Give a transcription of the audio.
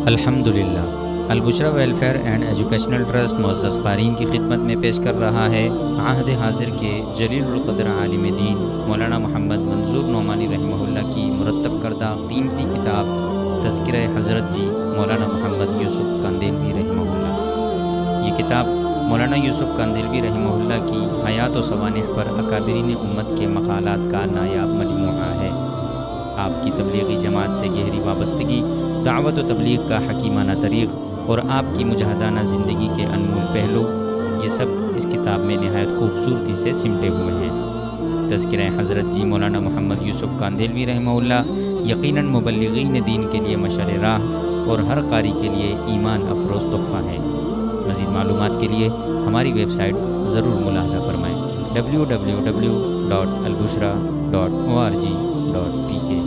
الحمدللہ البشرا welfare and educational trust معزز قارئین کی خدمت میں پیش کر رہا ہے عہد حاضر کے جلیل القدر عالم دین مولانا محمد منظور نعمانی رحمہ اللہ کی مرتب کردہ قیمتی کتاب تذکرہ حضرت جی مولانا محمد یوسف کاندھلوی رحمہ اللہ۔ یہ کتاب مولانا یوسف کاندھلوی رحمہ اللہ کی حیات و سوانح پر اکابرین امت کے مقالات کا نایاب مجموعہ ہے۔ آپ کی تبلیغی جماعت سے گہری وابستگی، دعوت و تبلیغ کا حکیمانہ طریق اور آپ کی مجاہدانہ زندگی کے انمول پہلو، یہ سب اس کتاب میں نہایت خوبصورتی سے سمٹے ہوئے ہیں۔ تذکرہ حضرت جی مولانا محمد یوسف کاندھلوی رحمہ اللہ یقیناً مبلغین دین کے لیے مشعل راہ اور ہر قاری کے لیے ایمان افروز تحفہ ہے۔ مزید معلومات کے لیے ہماری ویب سائٹ ضرور ملاحظہ فرمائیں www.albushra.org.pk